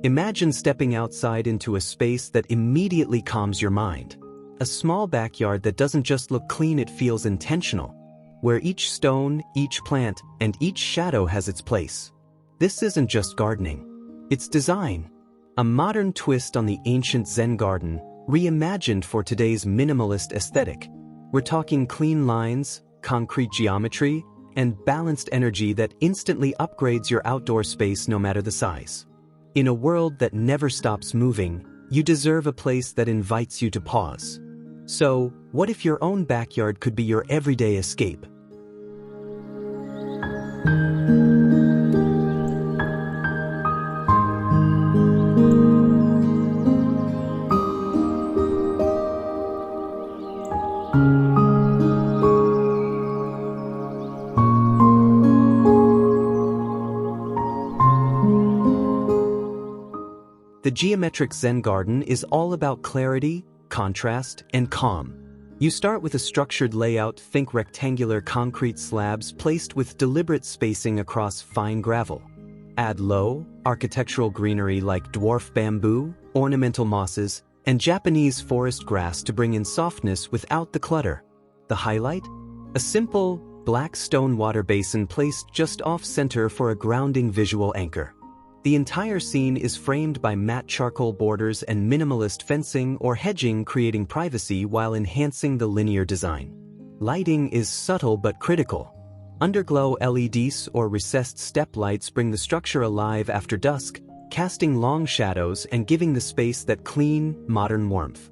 Imagine stepping outside into a space that immediately calms your mind. A small backyard that doesn't just look clean, it feels intentional, where each stone, each plant, and each shadow has its place. This isn't just gardening. It's design. A modern twist on the ancient Zen garden, reimagined for today's minimalist aesthetic. We're talking clean lines, concrete geometry, and balanced energy that instantly upgrades your outdoor space no matter the size. In a world that never stops moving, you deserve a place that invites you to pause. So, what if your own backyard could be your everyday escape? The geometric Zen garden is all about clarity, contrast, and calm. You start with a structured layout. Think rectangular concrete slabs placed with deliberate spacing across fine gravel. Add low, architectural greenery like dwarf bamboo, ornamental mosses, and Japanese forest grass to bring in softness without the clutter. The highlight? A simple, black stone water basin placed just off-center for a grounding visual anchor. The entire scene is framed by matte charcoal borders and minimalist fencing or hedging, creating privacy while enhancing the linear design. Lighting is subtle but critical. Underglow LEDs or recessed step lights bring the structure alive after dusk, casting long shadows and giving the space that clean, modern warmth.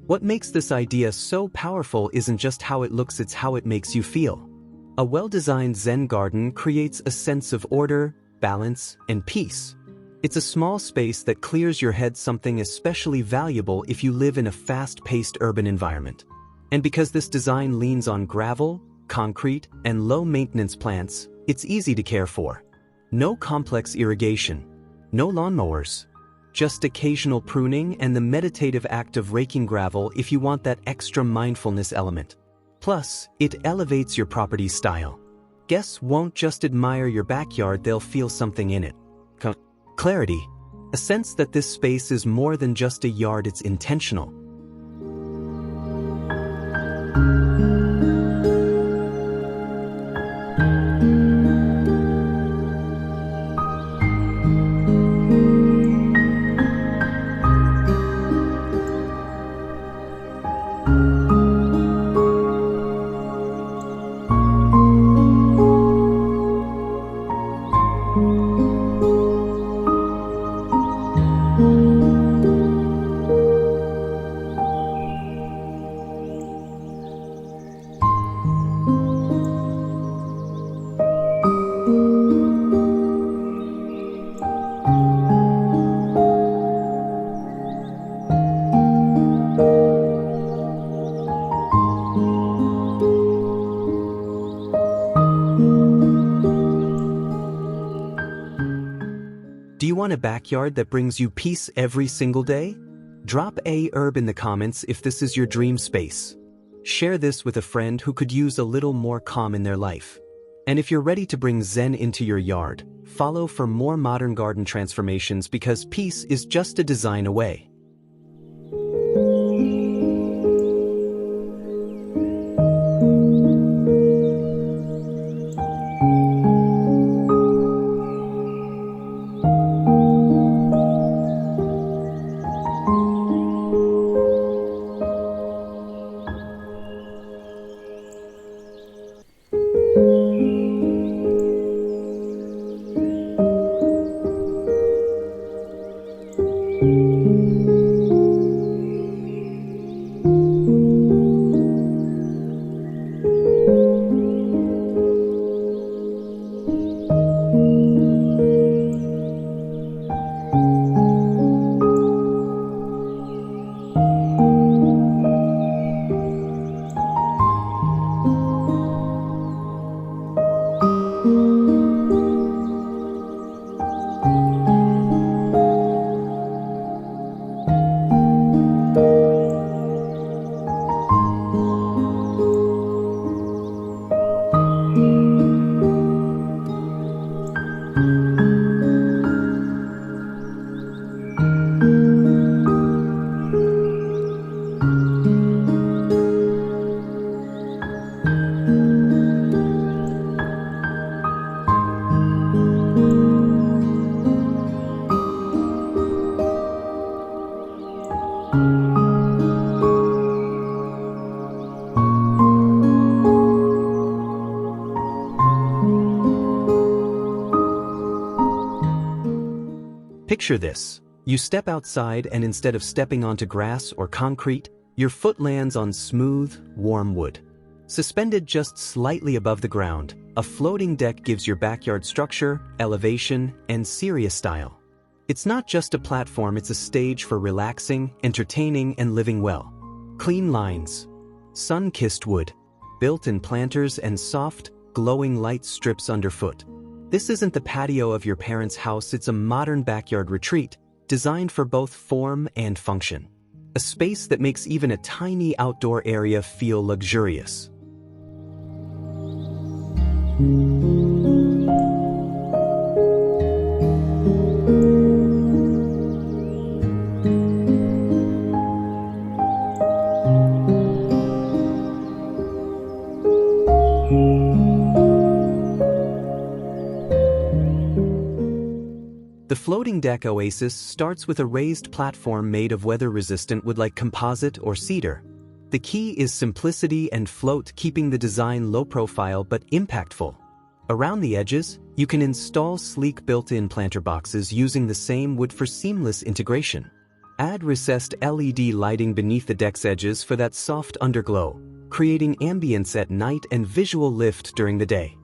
What makes this idea so powerful isn't just how it looks, it's how it makes you feel. A well-designed Zen garden creates a sense of order, balance, and peace. It's a small space that clears your head, something especially valuable if you live in a fast-paced urban environment. And because this design leans on gravel, concrete, and low-maintenance plants, it's easy to care for. No complex irrigation, no lawnmowers. Just occasional pruning and the meditative act of raking gravel if you want that extra mindfulness element. Plus, it elevates your property's style. Guests won't just admire your backyard, they'll feel something in it. Clarity. A sense that this space is more than just a yard, it's intentional. Do you want a backyard that brings you peace every single day? Drop a herb in the comments if this is your dream space. Share this with a friend who could use a little more calm in their life. And if you're ready to bring Zen into your yard, follow for more modern garden transformations, because peace is just a design away. Picture this. You step outside and instead of stepping onto grass or concrete, your foot lands on smooth, warm wood. Suspended just slightly above the ground, a floating deck gives your backyard structure, elevation, and serious style. It's not just a platform, it's a stage for relaxing, entertaining, and living well. Clean lines, sun-kissed wood, built-in planters, and soft, glowing light strips underfoot. This isn't the patio of your parents' house, it's a modern backyard retreat, designed for both form and function. A space that makes even a tiny outdoor area feel luxurious. The floating deck Oasis starts with a raised platform made of weather-resistant wood like composite or cedar. The key is simplicity and float, keeping the design low-profile but impactful. Around the edges, you can install sleek built-in planter boxes using the same wood for seamless integration. Add recessed LED lighting beneath the deck's edges for that soft underglow, creating ambience at night and visual lift during the day.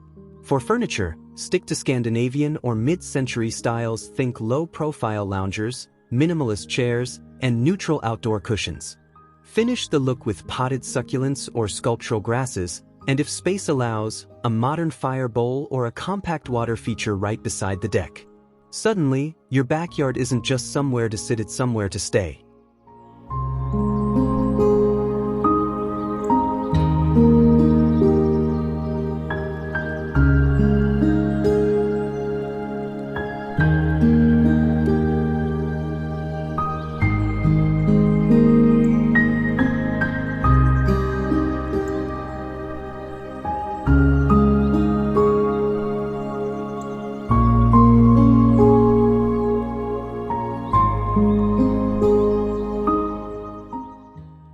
For furniture, stick to Scandinavian or mid-century styles. Think low-profile loungers, minimalist chairs, and neutral outdoor cushions. Finish the look with potted succulents or sculptural grasses, and if space allows, a modern fire bowl or a compact water feature right beside the deck. Suddenly, your backyard isn't just somewhere to sit, it's somewhere to stay.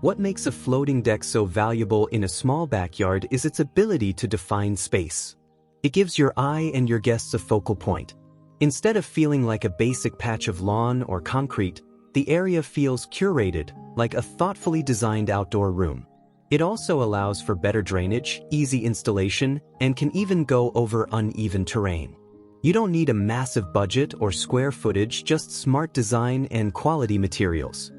What makes a floating deck so valuable in a small backyard is its ability to define space. It gives your eye and your guests a focal point. Instead of feeling like a basic patch of lawn or concrete, the area feels curated, like a thoughtfully designed outdoor room. It also allows for better drainage, easy installation, and can even go over uneven terrain. You don't need a massive budget or square footage, just smart design and quality materials.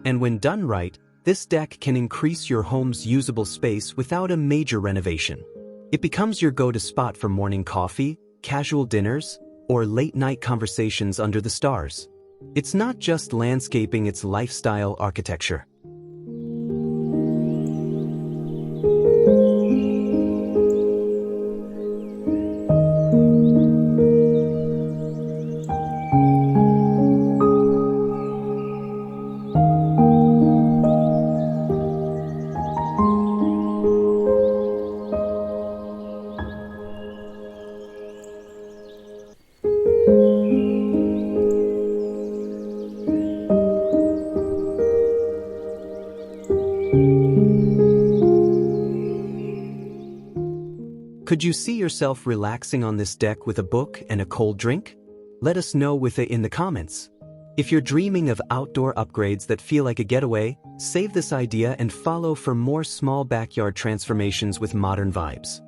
And when done right, this deck can increase your home's usable space without a major renovation. It becomes your go-to spot for morning coffee, casual dinners, or late-night conversations under the stars. It's not just landscaping, it's lifestyle architecture. Could you see yourself relaxing on this deck with a book and a cold drink? Let us know in the comments. If you're dreaming of outdoor upgrades that feel like a getaway, save this idea and follow for more small backyard transformations with modern vibes.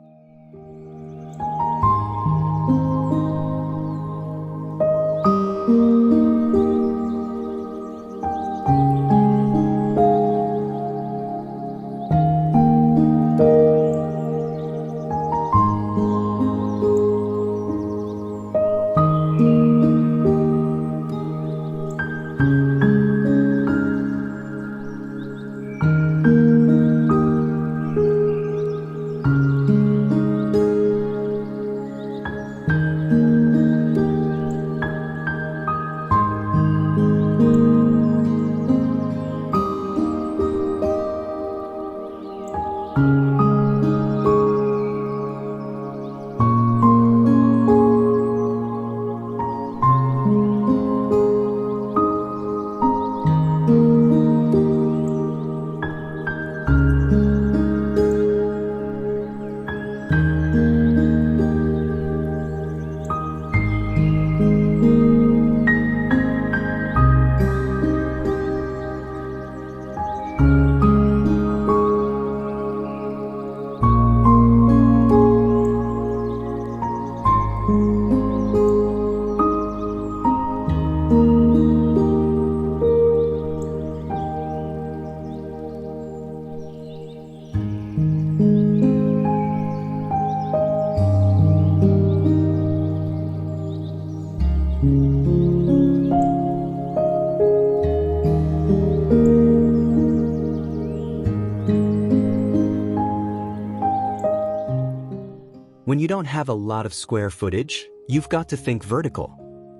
When you don't have a lot of square footage, you've got to think vertical.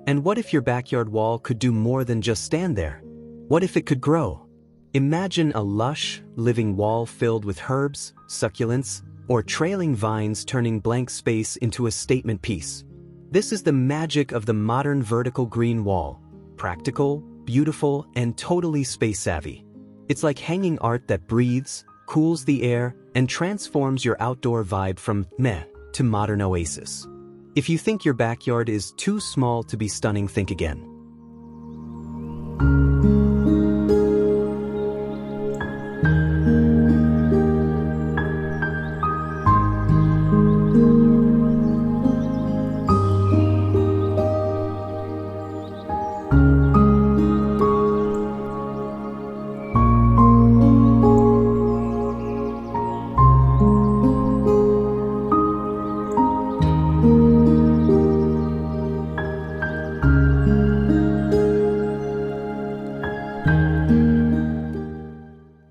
And what if your backyard wall could do more than just stand there? What if it could grow? Imagine a lush, living wall filled with herbs, succulents, or trailing vines turning blank space into a statement piece. This is the magic of the modern vertical green wall. Practical, beautiful, and totally space-savvy. It's like hanging art that breathes, cools the air, and transforms your outdoor vibe from meh to modern oasis. If you think your backyard is too small to be stunning, think again.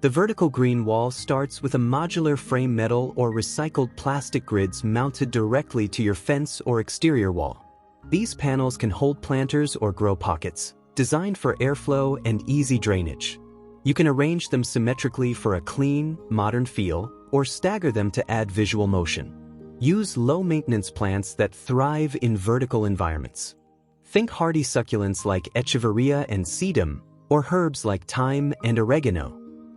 The vertical green wall starts with a modular frame metal or recycled plastic grids mounted directly to your fence or exterior wall. These panels can hold planters or grow pockets, designed for airflow and easy drainage. You can arrange them symmetrically for a clean, modern feel, or stagger them to add visual motion. Use low-maintenance plants that thrive in vertical environments. Think hardy succulents like echeveria and sedum, or herbs like thyme and oregano.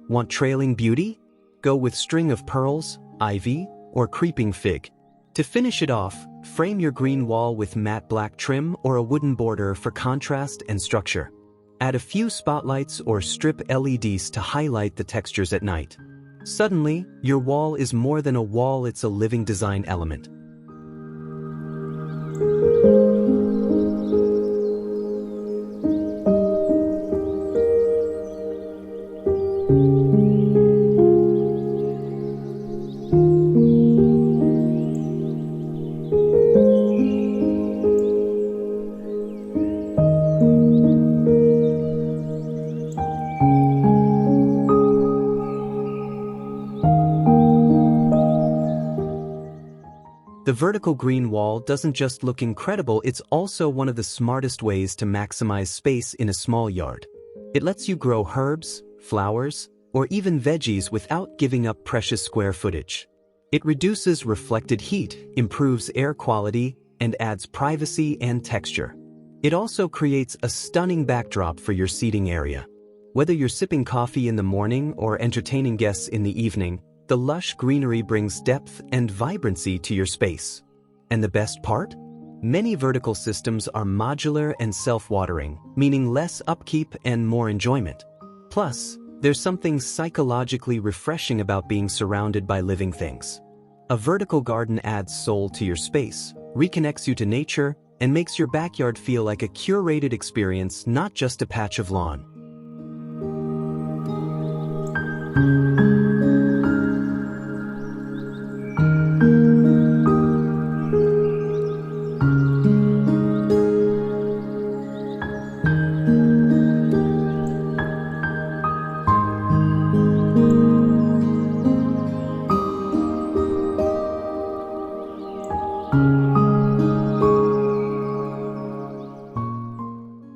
Want trailing beauty? Go with string of pearls, ivy, or creeping fig. To finish it off, frame your green wall with matte black trim or a wooden border for contrast and structure. Add a few spotlights or strip LEDs to highlight the textures at night. Suddenly, your wall is more than a wall, it's a living design element. The vertical green wall doesn't just look incredible, it's also one of the smartest ways to maximize space in a small yard. It lets you grow herbs, flowers, or even veggies without giving up precious square footage. It reduces reflected heat, improves air quality, and adds privacy and texture. It also creates a stunning backdrop for your seating area. Whether you're sipping coffee in the morning or entertaining guests in the evening, the lush greenery brings depth and vibrancy to your space. And the best part? Many vertical systems are modular and self-watering, meaning less upkeep and more enjoyment. Plus, there's something psychologically refreshing about being surrounded by living things. A vertical garden adds soul to your space, reconnects you to nature, and makes your backyard feel like a curated experience, not just a patch of lawn.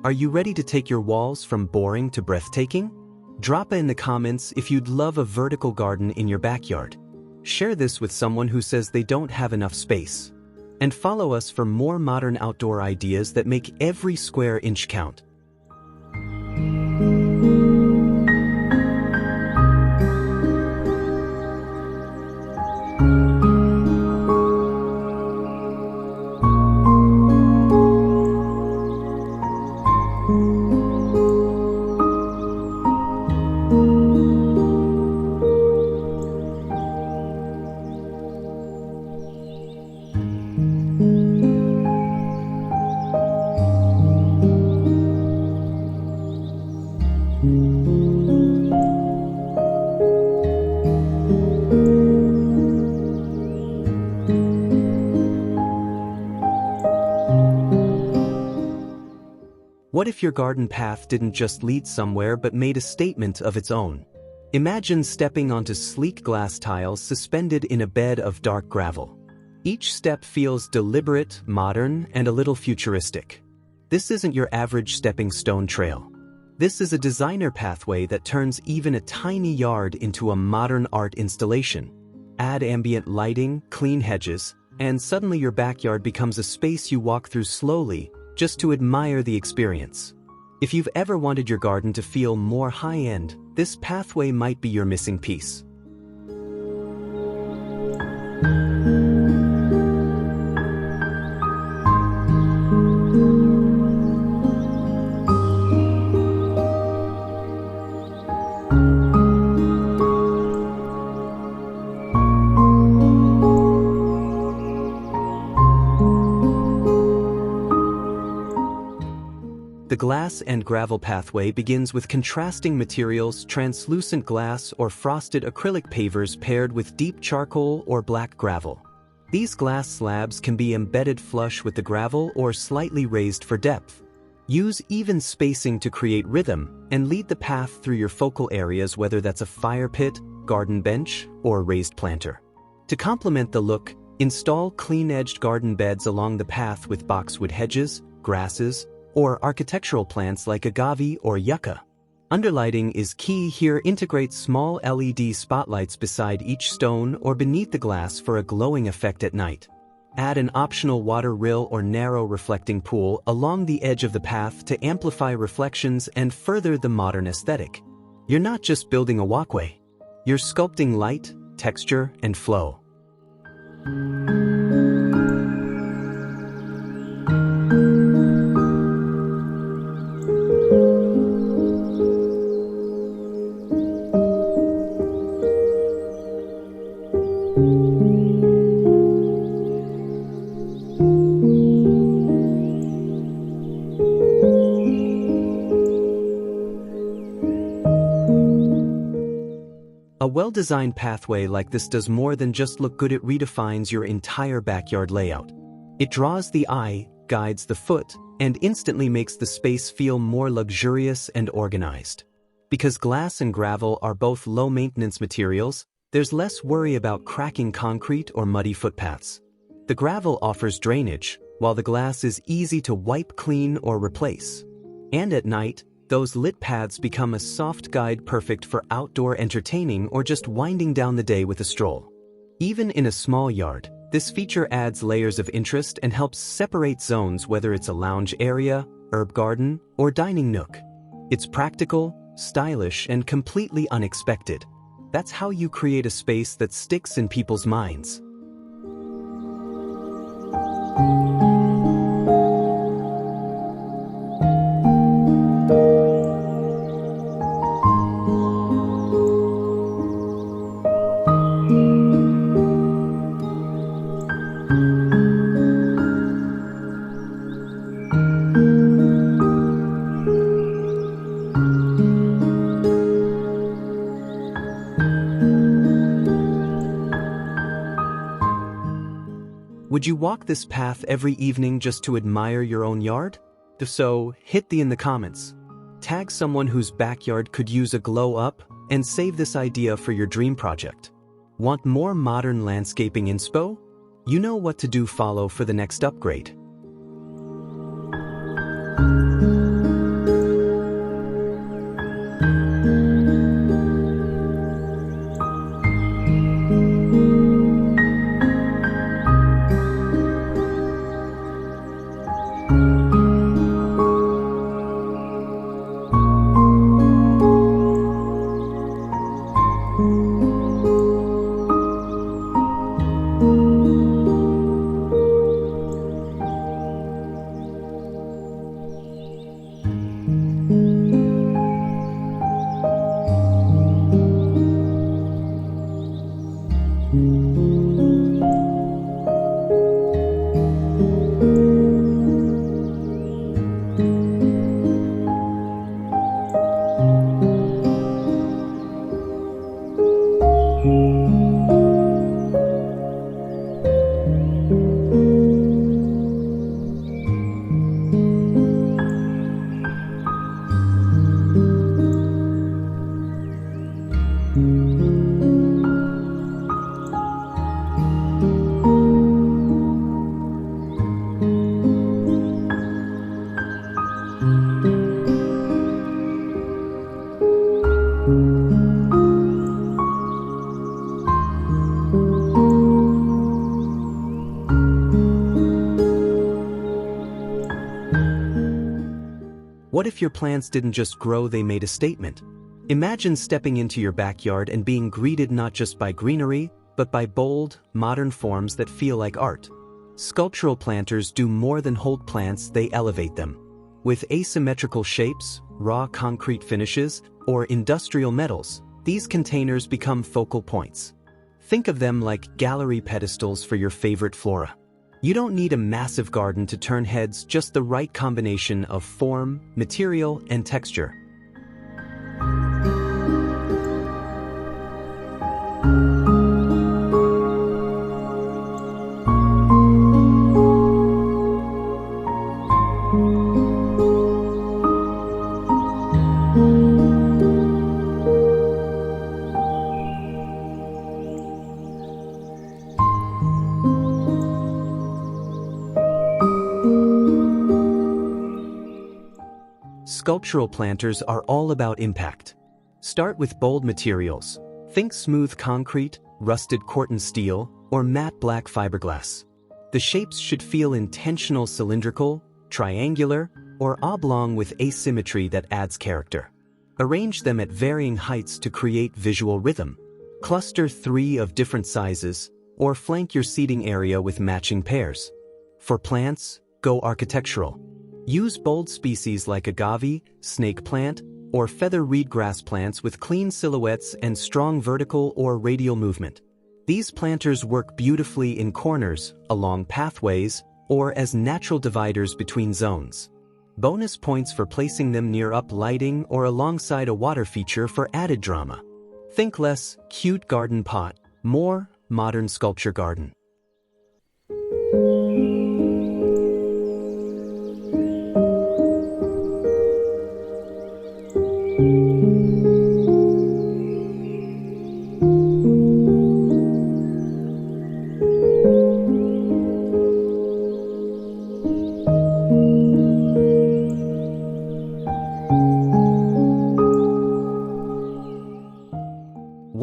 Are you ready to take your walls from boring to breathtaking? Drop in the comments if you'd love a vertical garden in your backyard. Share this with someone who says they don't have enough space. And follow us for more modern outdoor ideas that make every square inch count. What if your garden path didn't just lead somewhere but made a statement of its own? Imagine stepping onto sleek glass tiles suspended in a bed of dark gravel. Each step feels deliberate, modern, and a little futuristic. This isn't your average stepping stone trail. This is a designer pathway that turns even a tiny yard into a modern art installation. Add ambient lighting, clean hedges, and suddenly your backyard becomes a space you walk through slowly, just to admire the experience. If you've ever wanted your garden to feel more high-end, this pathway might be your missing piece. The glass and gravel pathway begins with contrasting materials, translucent glass or frosted acrylic pavers paired with deep charcoal or black gravel. These glass slabs can be embedded flush with the gravel or slightly raised for depth. Use even spacing to create rhythm and lead the path through your focal areas, whether that's a fire pit, garden bench, or raised planter. To complement the look, install clean-edged garden beds along the path with boxwood hedges, grasses, or architectural plants like agave or yucca. Underlighting is key here. Integrate small LED spotlights beside each stone or beneath the glass for a glowing effect at night. Add an optional water rill or narrow reflecting pool along the edge of the path to amplify reflections and further the modern aesthetic. You're not just building a walkway. You're sculpting light, texture, and flow. A well-designed pathway like this does more than just look good. It redefines your entire backyard layout. It draws the eye, guides the foot, and instantly makes the space feel more luxurious and organized. Because glass and gravel are both low-maintenance materials, there's less worry about cracking concrete or muddy footpaths. The gravel offers drainage, while the glass is easy to wipe clean or replace. And at night, those lit paths become a soft guide, perfect for outdoor entertaining or just winding down the day with a stroll. Even in a small yard, this feature adds layers of interest and helps separate zones, whether it's a lounge area, herb garden, or dining nook. It's practical, stylish, and completely unexpected. That's how you create a space that sticks in people's minds. Would you walk this path every evening just to admire your own yard? If so, hit the in the comments. Tag someone whose backyard could use a glow up and save this idea for your dream project. Want more modern landscaping inspo? You know what to do. Follow for the next upgrade. What if your plants didn't just grow, they made a statement? Imagine stepping into your backyard and being greeted not just by greenery, but by bold, modern forms that feel like art. Sculptural planters do more than hold plants, they elevate them. With asymmetrical shapes, raw concrete finishes, or industrial metals, these containers become focal points. Think of them like gallery pedestals for your favorite flora. You don't need a massive garden to turn heads, just the right combination of form, material, and texture. Sculptural planters are all about impact. Start with bold materials. Think smooth concrete, rusted Corten steel, or matte black fiberglass. The shapes should feel intentional, cylindrical, triangular, or oblong with asymmetry that adds character. Arrange them at varying heights to create visual rhythm. Cluster 3 of different sizes, or flank your seating area with matching pairs. For plants, go architectural. Use bold species like agave, snake plant, or feather reedgrass plants with clean silhouettes and strong vertical or radial movement. These planters work beautifully in corners, along pathways, or as natural dividers between zones. Bonus points for placing them near up lighting or alongside a water feature for added drama. Think less cute garden pot, more modern sculpture garden.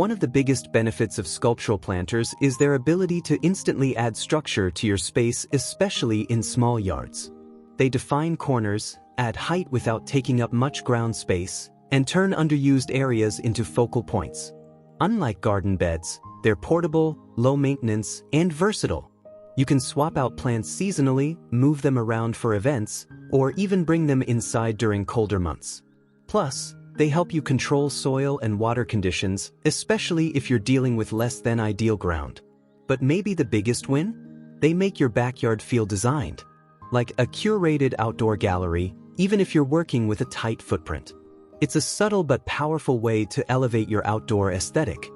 One of the biggest benefits of sculptural planters is their ability to instantly add structure to your space, especially in small yards. They define corners, add height without taking up much ground space, and turn underused areas into focal points. Unlike garden beds, they're portable, low maintenance, and versatile. You can swap out plants seasonally, move them around for events, or even bring them inside during colder months. Plus, they help you control soil and water conditions, especially if you're dealing with less than ideal ground. But maybe the biggest win? They make your backyard feel designed, like a curated outdoor gallery, even if you're working with a tight footprint. It's a subtle but powerful way to elevate your outdoor aesthetic.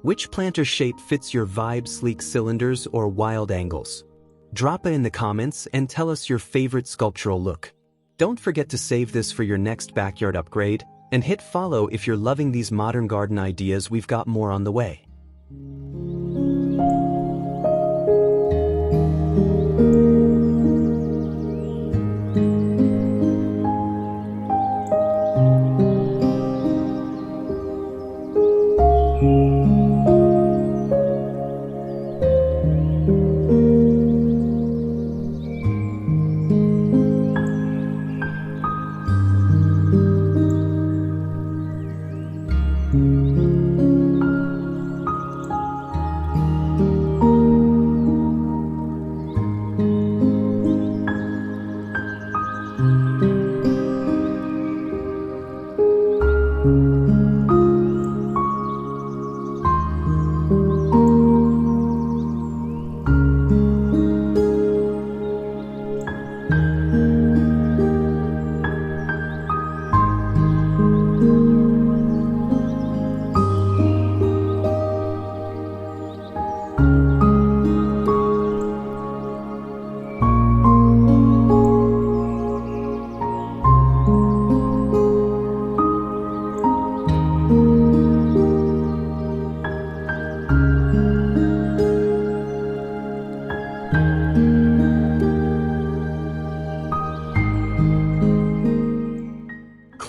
Which planter shape fits your vibe, sleek cylinders or wild angles? Drop it in the comments and tell us your favorite sculptural look. Don't forget to save this for your next backyard upgrade, and hit follow if you're loving these modern garden ideas. We've got more on the way.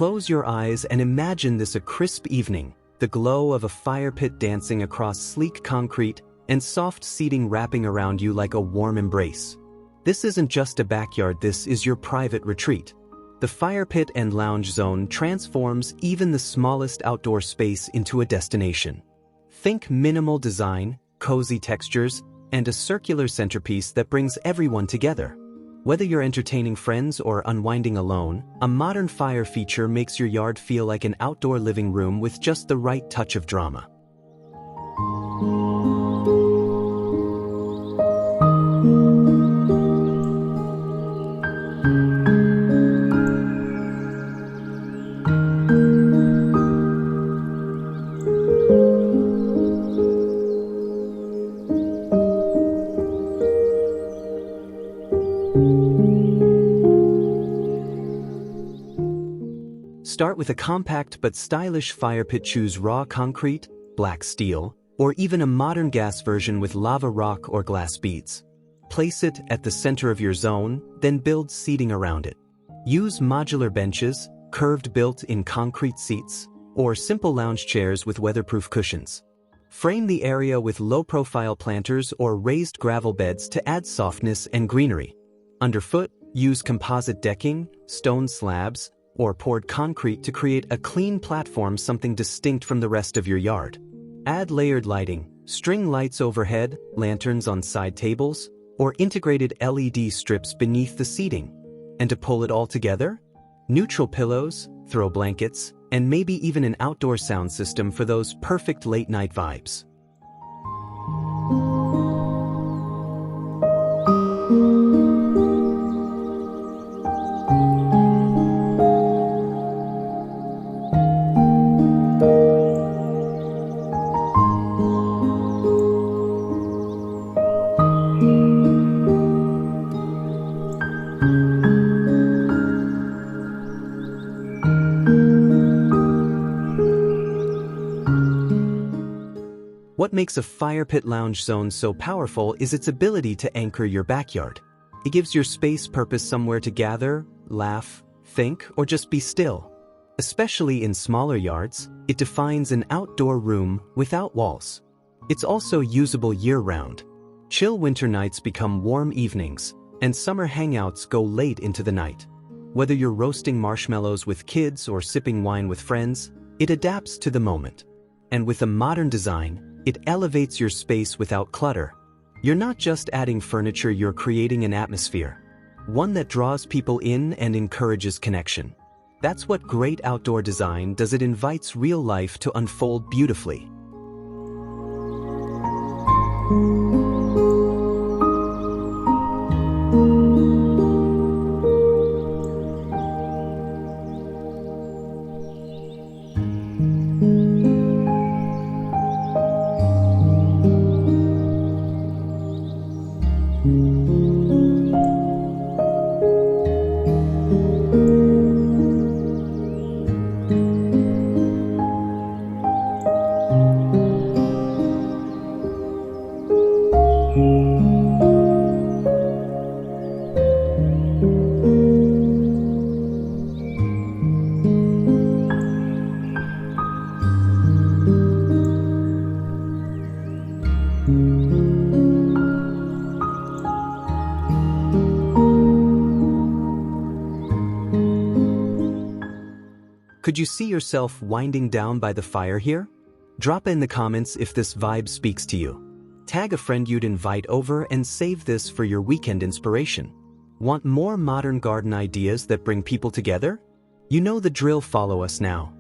Close your eyes and imagine this a crisp evening, the glow of a fire pit dancing across sleek concrete and soft seating wrapping around you like a warm embrace. This isn't just a backyard, this is your private retreat. The fire pit and lounge zone transforms even the smallest outdoor space into a destination. Think minimal design, cozy textures, and a circular centerpiece that brings everyone together. Whether you're entertaining friends or unwinding alone, a modern fire feature makes your yard feel like an outdoor living room with just the right touch of drama. Start with a compact but stylish fire pit. Choose raw concrete, black steel, or even a modern gas version with lava rock or glass beads. Place it at the center of your zone, then build seating around it. Use modular benches, curved built-in concrete seats, or simple lounge chairs with weatherproof cushions. Frame the area with low-profile planters or raised gravel beds to add softness and greenery. Underfoot, use composite decking, stone slabs, or poured concrete to create a clean platform, something distinct from the rest of your yard. Add layered lighting, string lights overhead, lanterns on side tables, or integrated LED strips beneath the seating. And to pull it all together, neutral pillows, throw blankets, and maybe even an outdoor sound system for those perfect late-night vibes. What makes a fire pit lounge zone so powerful is its ability to anchor your backyard. It gives your space purpose, somewhere to gather, laugh, think, or just be still. Especially in smaller yards, it defines an outdoor room without walls. It's also usable year-round. Chill winter nights become warm evenings, and summer hangouts go late into the night. Whether you're roasting marshmallows with kids or sipping wine with friends, it adapts to the moment. And with a modern design, it elevates your space without clutter. You're not just adding furniture, you're creating an atmosphere. One that draws people in and encourages connection. That's what great outdoor design does. It invites real life to unfold beautifully. Could you see yourself winding down by the fire here? Drop in the comments if this vibe speaks to you. Tag a friend you'd invite over and save this for your weekend inspiration. Want more modern garden ideas that bring people together? You know the drill. Follow us now.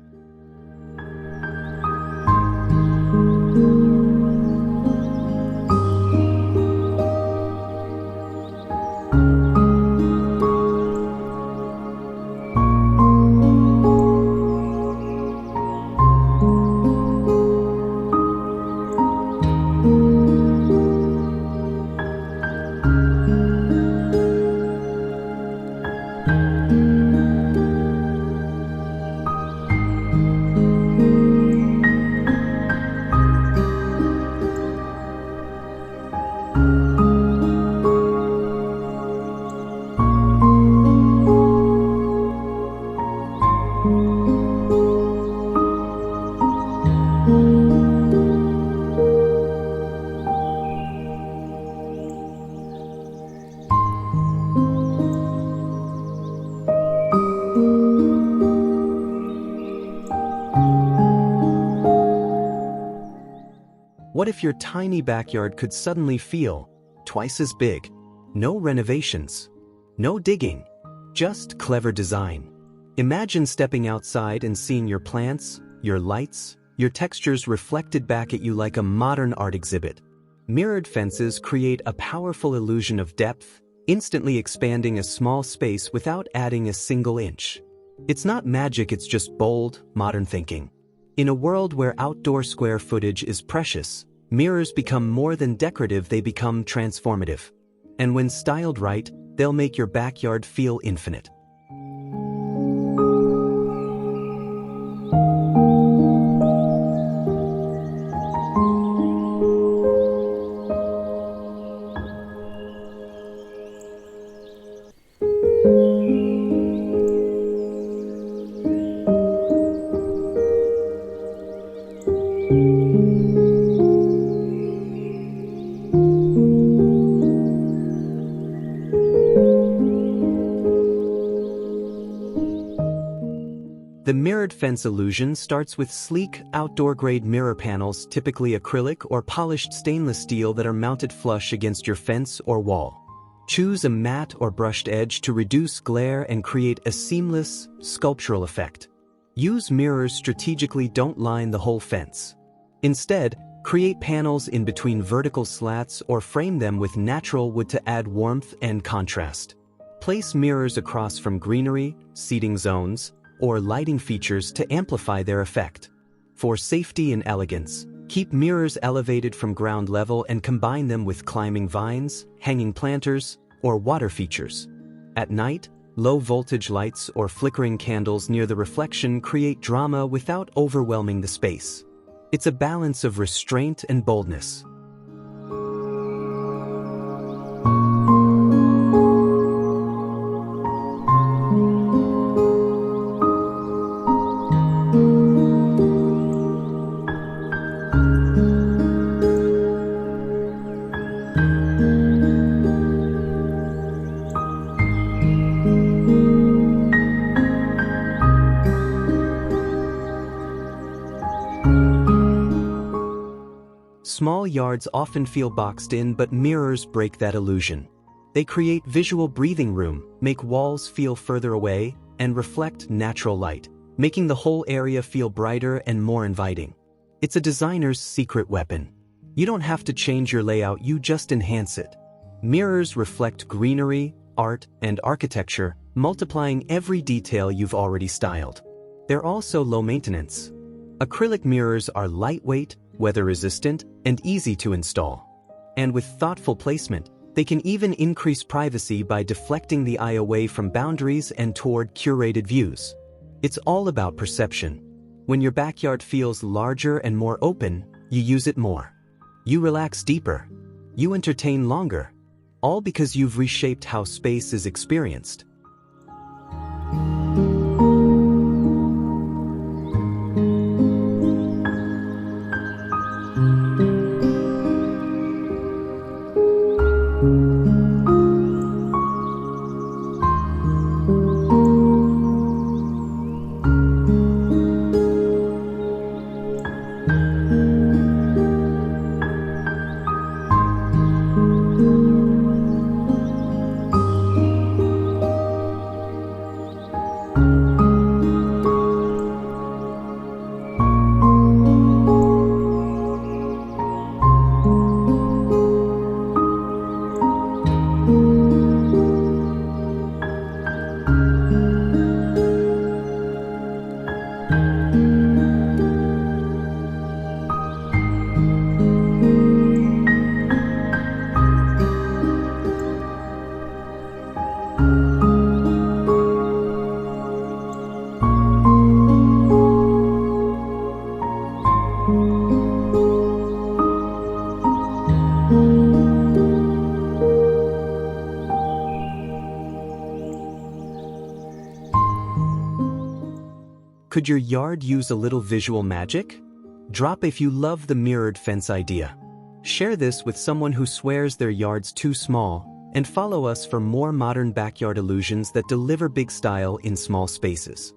What if your tiny backyard could suddenly feel twice as big? No renovations, no digging, just clever design. Imagine stepping outside and seeing your plants, your lights, your textures reflected back at you like a modern art exhibit. Mirrored fences create a powerful illusion of depth, instantly expanding a small space without adding a single inch. It's not magic, it's just bold, modern thinking. In a world where outdoor square footage is precious, mirrors become more than decorative, they become transformative. And when styled right, they'll make your backyard feel infinite. The mirrored fence illusion starts with sleek, outdoor-grade mirror panels, typically acrylic or polished stainless steel, that are mounted flush against your fence or wall. Choose a matte or brushed edge to reduce glare and create a seamless, sculptural effect. Use mirrors strategically, don't line the whole fence. Instead, create panels in between vertical slats or frame them with natural wood to add warmth and contrast. Place mirrors across from greenery, seating zones, or lighting features to amplify their effect. For safety and elegance, keep mirrors elevated from ground level and combine them with climbing vines, hanging planters, or water features. At night, low-voltage lights or flickering candles near the reflection create drama without overwhelming the space. It's a balance of restraint and boldness. Small yards often feel boxed in, but mirrors break that illusion. They create visual breathing room, make walls feel further away, and reflect natural light, making the whole area feel brighter and more inviting. It's a designer's secret weapon. You don't have to change your layout, you just enhance it. Mirrors reflect greenery, art, and architecture, multiplying every detail you've already styled. They're also low maintenance. Acrylic mirrors are lightweight, weather-resistant, and easy to install. And with thoughtful placement, they can even increase privacy by deflecting the eye away from boundaries and toward curated views. It's all about perception. When your backyard feels larger and more open, you use it more. You relax deeper. You entertain longer. All because you've reshaped how space is experienced. Could your yard use a little visual magic? Drop if you love the mirrored fence idea. Share this with someone who swears their yard's too small, and follow us for more modern backyard illusions that deliver big style in small spaces.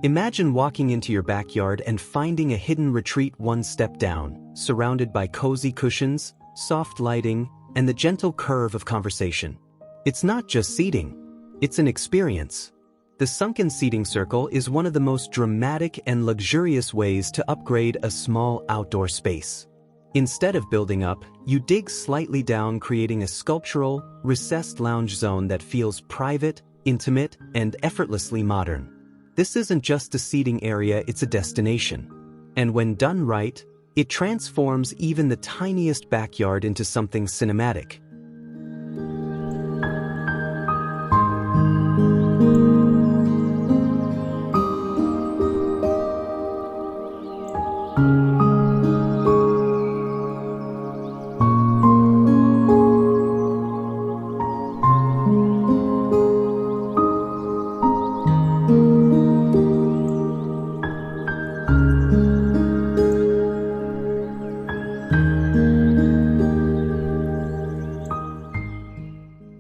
Imagine walking into your backyard and finding a hidden retreat one step down, surrounded by cozy cushions, soft lighting, and the gentle curve of conversation. It's not just seating, it's an experience. The sunken seating circle is one of the most dramatic and luxurious ways to upgrade a small outdoor space. Instead of building up, you dig slightly down, creating a sculptural, recessed lounge zone that feels private, intimate, and effortlessly modern. This isn't just a seating area, it's a destination. And when done right, it transforms even the tiniest backyard into something cinematic.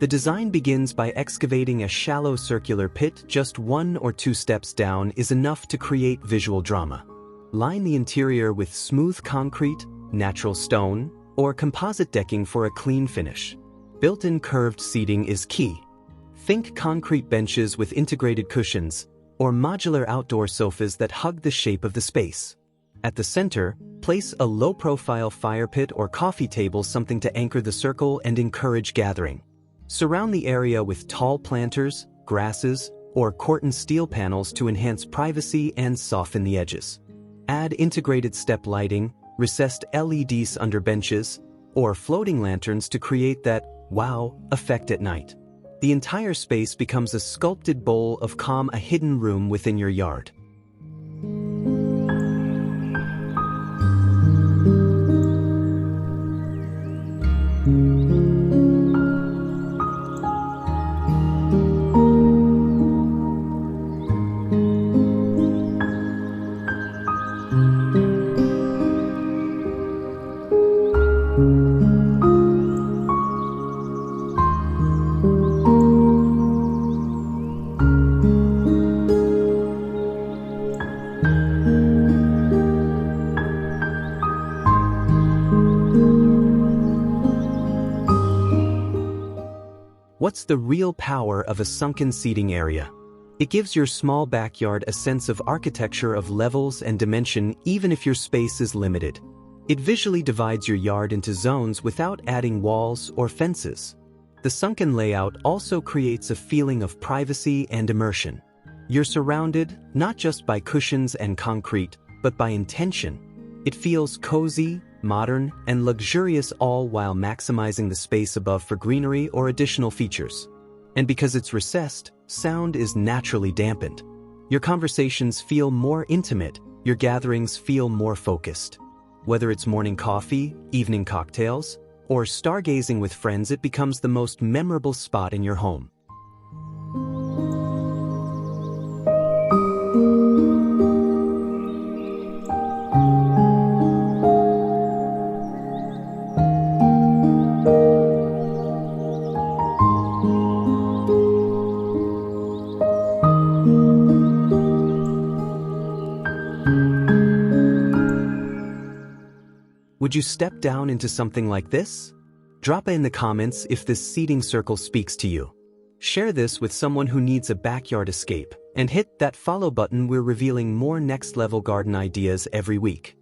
The design begins by excavating a shallow circular pit. Just 1 or 2 steps down is enough to create visual drama. Line the interior with smooth concrete, natural stone, or composite decking for a clean finish. Built-in curved seating is key. Think concrete benches with integrated cushions, or modular outdoor sofas that hug the shape of the space. At the center, place a low-profile fire pit or coffee table, something to anchor the circle and encourage gathering. Surround the area with tall planters, grasses, or corten steel panels to enhance privacy and soften the edges. Add integrated step lighting, recessed LEDs under benches, or floating lanterns to create that wow effect at night. The entire space becomes a sculpted bowl of calm, a hidden room within your yard. What's the real power of a sunken seating area? It gives your small backyard a sense of architecture, of levels and dimension, even if your space is limited. It visually divides your yard into zones without adding walls or fences. The sunken layout also creates a feeling of privacy and immersion. You're surrounded not just by cushions and concrete, but by intention. It feels cozy, modern, and luxurious, all while maximizing the space above for greenery or additional features. And because it's recessed, sound is naturally dampened. Your conversations feel more intimate, your gatherings feel more focused. Whether it's morning coffee, evening cocktails, or stargazing with friends, it becomes the most memorable spot in your home. Would you step down into something like this? Drop in the comments if this seating circle speaks to you. Share this with someone who needs a backyard escape, and hit that follow button. We're revealing more next-level garden ideas every week.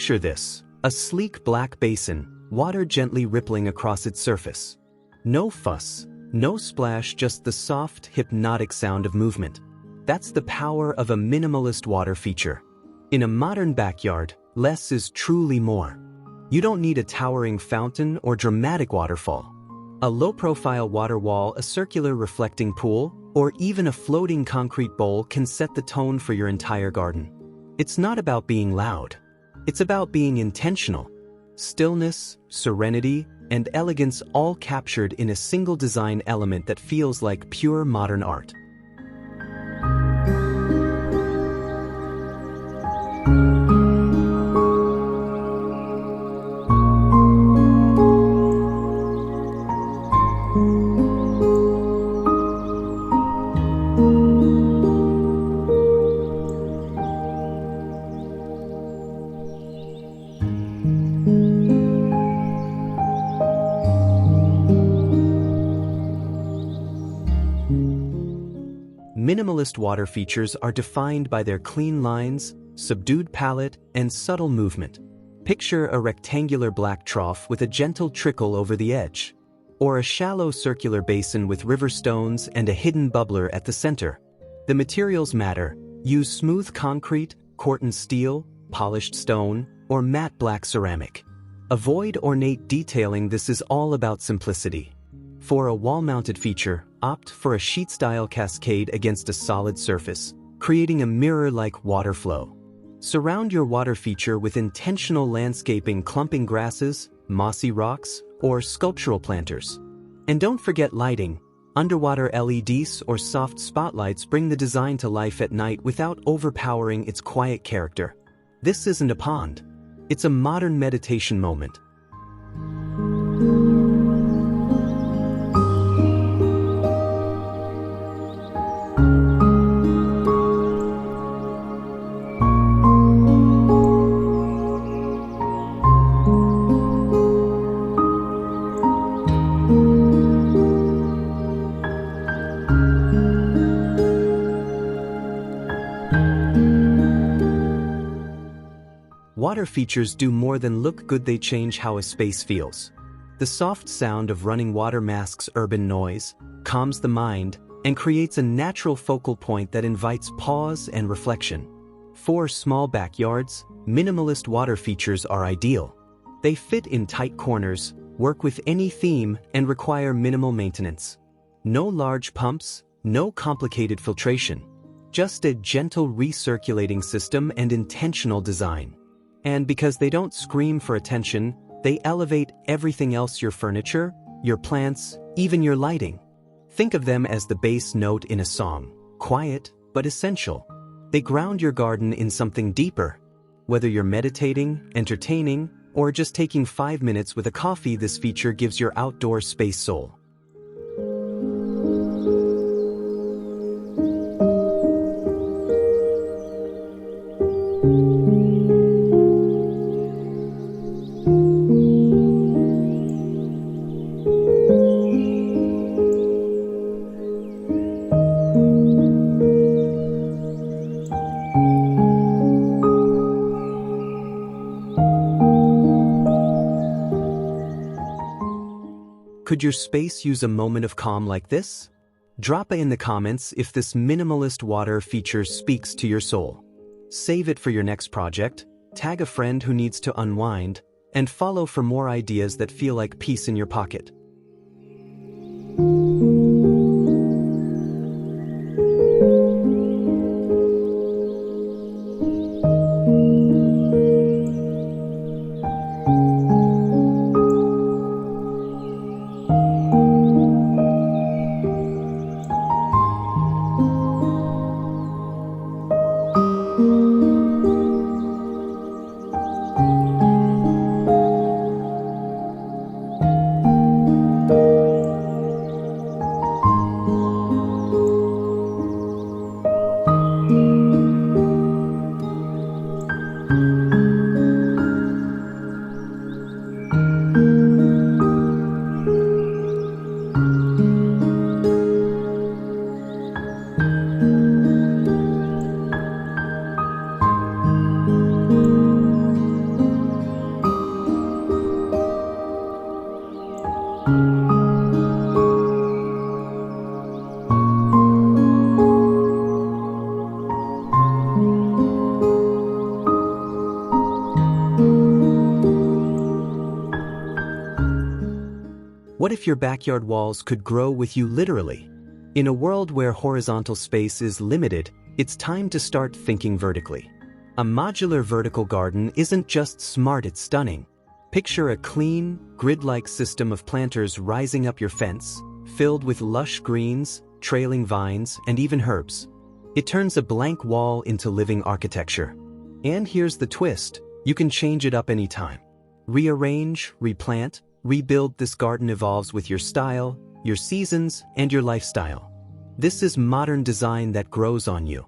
Picture this: a sleek black basin, water gently rippling across its surface. No fuss, no splash, just the soft, hypnotic sound of movement. That's the power of a minimalist water feature. In a modern backyard, less is truly more. You don't need a towering fountain or dramatic waterfall. A low-profile water wall, a circular reflecting pool, or even a floating concrete bowl can set the tone for your entire garden. It's not about being loud. It's about being intentional. Stillness, serenity, and elegance all captured in a single design element that feels like pure modern art. Minimalist water features are defined by their clean lines, subdued palette, and subtle movement. Picture a rectangular black trough with a gentle trickle over the edge, or a shallow circular basin with river stones and a hidden bubbler at the center. The materials matter. Use smooth concrete, corten steel, polished stone, or matte black ceramic. Avoid ornate detailing. This is all about simplicity. For a wall-mounted feature, opt for a sheet-style cascade against a solid surface, creating a mirror-like water flow. Surround your water feature with intentional landscaping, clumping grasses, mossy rocks, or sculptural planters. And don't forget lighting. Underwater LEDs or soft spotlights bring the design to life at night without overpowering its quiet character. This isn't a pond. It's a modern meditation moment. Water features do more than look good, they change how a space feels. The soft sound of running water masks urban noise, calms the mind, and creates a natural focal point that invites pause and reflection. For small backyards, minimalist water features are ideal. They fit in tight corners, work with any theme, and require minimal maintenance. No large pumps, no complicated filtration. Just a gentle recirculating system and intentional design. And because they don't scream for attention, they elevate everything else: your furniture, your plants, even your lighting. Think of them as the bass note in a song, quiet but essential. They ground your garden in something deeper. Whether you're meditating, entertaining, or just taking 5 minutes with a coffee, this feature gives your outdoor space soul. Could your space use a moment of calm like this? Drop in the comments if this minimalist water feature speaks to your soul. Save it for your next project, tag a friend who needs to unwind, and follow for more ideas that feel like peace in your pocket. if your backyard walls could grow with you literally? In a world where horizontal space is limited, it's time to start thinking vertically. A modular vertical garden isn't just smart, it's stunning. Picture a clean, grid-like system of planters rising up your fence, filled with lush greens, trailing vines, and even herbs. It turns a blank wall into living architecture. And here's the twist: you can change it up anytime. Rearrange, replant, rebuild. This garden evolves with your style, your seasons, and your lifestyle. This is modern design that grows on you.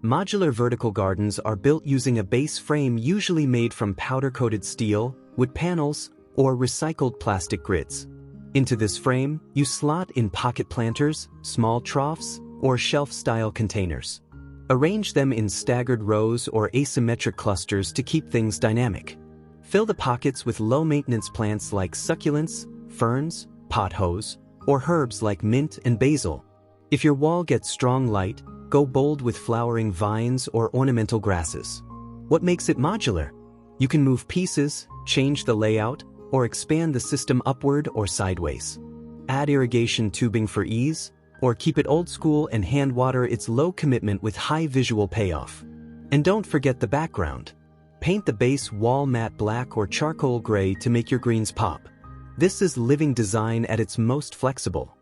Modular vertical gardens are built using a base frame usually made from powder-coated steel, wood panels, or recycled plastic grids. Into this frame, you slot in pocket planters, small troughs, or shelf-style containers. Arrange them in staggered rows or asymmetric clusters to keep things dynamic. Fill the pockets with low-maintenance plants like succulents, ferns, pothos, or herbs like mint and basil. If your wall gets strong light, go bold with flowering vines or ornamental grasses. What makes it modular? You can move pieces, change the layout, or expand the system upward or sideways. Add irrigation tubing for ease, or keep it old school and hand water. Its low commitment with high visual payoff. And don't forget the background. Paint the base wall matte black or charcoal gray to make your greens pop. This is living design at its most flexible.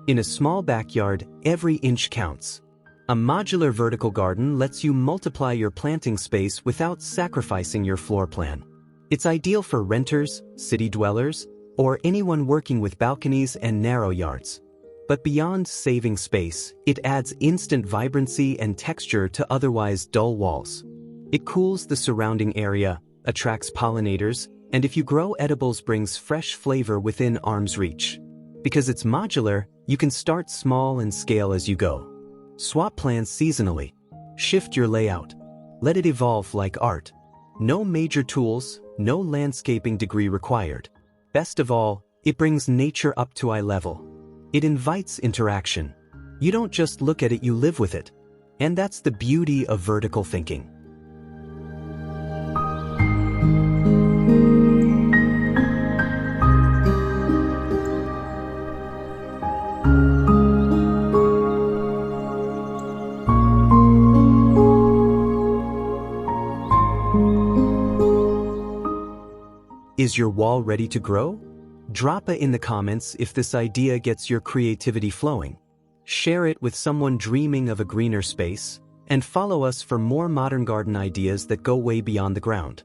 In a small backyard, every inch counts. A modular vertical garden lets you multiply your planting space without sacrificing your floor plan. It's ideal for renters, city dwellers, or anyone working with balconies and narrow yards. But beyond saving space, it adds instant vibrancy and texture to otherwise dull walls. It cools the surrounding area, attracts pollinators, and if you grow edibles, brings fresh flavor within arm's reach. Because it's modular, you can start small and scale as you go. Swap plants seasonally. Shift your layout. Let it evolve like art. No major tools, no landscaping degree required. Best of all, it brings nature up to eye level. It invites interaction. You don't just look at it, you live with it. And that's the beauty of vertical thinking. Is your wall ready to grow? Drop it in the comments if this idea gets your creativity flowing. Share it with someone dreaming of a greener space, and follow us for more modern garden ideas that go way beyond the ground.